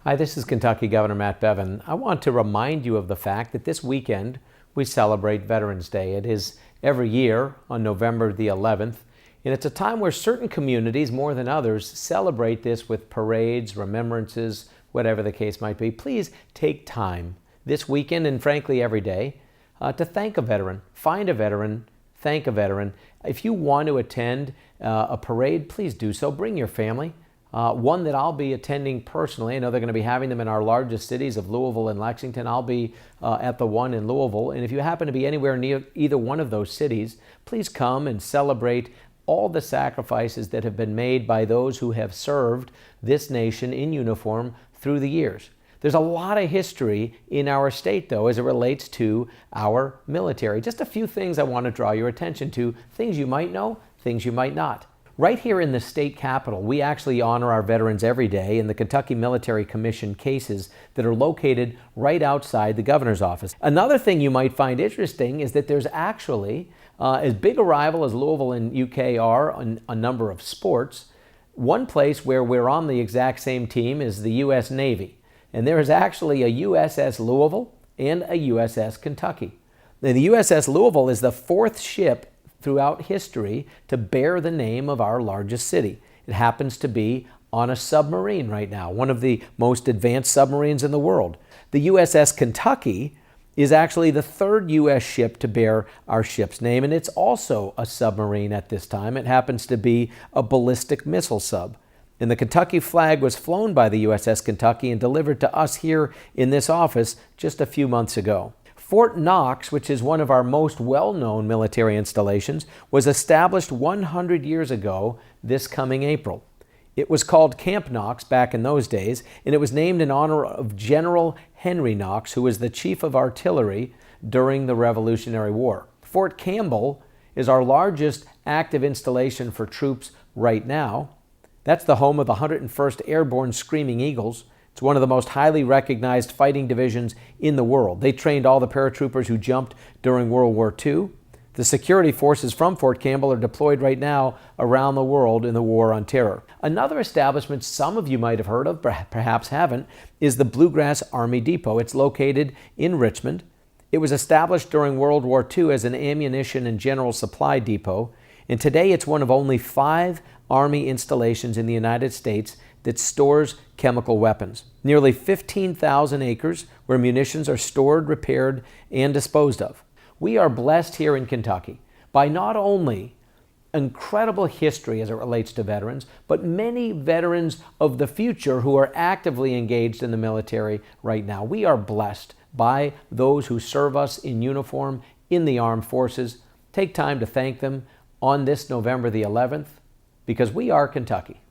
Hi, this is Kentucky Governor Matt Bevin. I want to remind you of the fact that this weekend we celebrate Veterans Day. It is every year on November the 11th, and it's a time where certain communities, more than others, celebrate this with parades, remembrances, whatever the case might be. Please take time this weekend and frankly every day to thank a veteran. Find a veteran, thank a veteran. If you want to attend a parade, please do so. Bring your family. One that I'll be attending personally. I know they're going to be having them in our largest cities of Louisville and Lexington. I'll be at the one in Louisville. And if you happen to be anywhere near either one of those cities, please come and celebrate all the sacrifices that have been made by those who have served this nation in uniform through the years. There's a lot of history in our state, though, as it relates to our military. Just a few things I want to draw your attention to, things you might know, things you might not. Right here in the state capitol, we actually honor our veterans every day in the Kentucky Military Commission cases that are located right outside the governor's office. Another thing you might find interesting is that there's actually, as big a rival as Louisville and UK are on a number of sports, one place where we're on the exact same team is the U.S. Navy. And there is actually a USS Louisville and a USS Kentucky. Now, the USS Louisville is the fourth ship throughout history to bear the name of our largest city. It happens to be on a submarine right now, one of the most advanced submarines in the world. The USS Kentucky is actually the third U.S. ship to bear our ship's name, and it's also a submarine at this time. It happens to be a ballistic missile sub. And the Kentucky flag was flown by the USS Kentucky and delivered to us here in this office just a few months ago. Fort Knox, which is one of our most well-known military installations, was established 100 years ago this coming April. It was called Camp Knox back in those days, and it was named in honor of General Henry Knox, who was the chief of artillery during the Revolutionary War. Fort Campbell is our largest active installation for troops right now. That's the home of the 101st Airborne Screaming Eagles. It's one of the most highly recognized fighting divisions in the world. They trained all the paratroopers who jumped during World War II. The security forces from Fort Campbell are deployed right now around the world in the War on Terror. Another establishment some of you might have heard of, perhaps haven't, is the Bluegrass Army Depot. It's located in Richmond. It was established during World War II as an ammunition and general supply depot, and today it's one of only 5 Army installations in the United States that stores chemical weapons. Nearly 15,000 acres where munitions are stored, repaired, and disposed of. We are blessed here in Kentucky by not only incredible history as it relates to veterans, but many veterans of the future who are actively engaged in the military right now. We are blessed by those who serve us in uniform in the armed forces. Take time to thank them on this November the 11th, because we are Kentucky.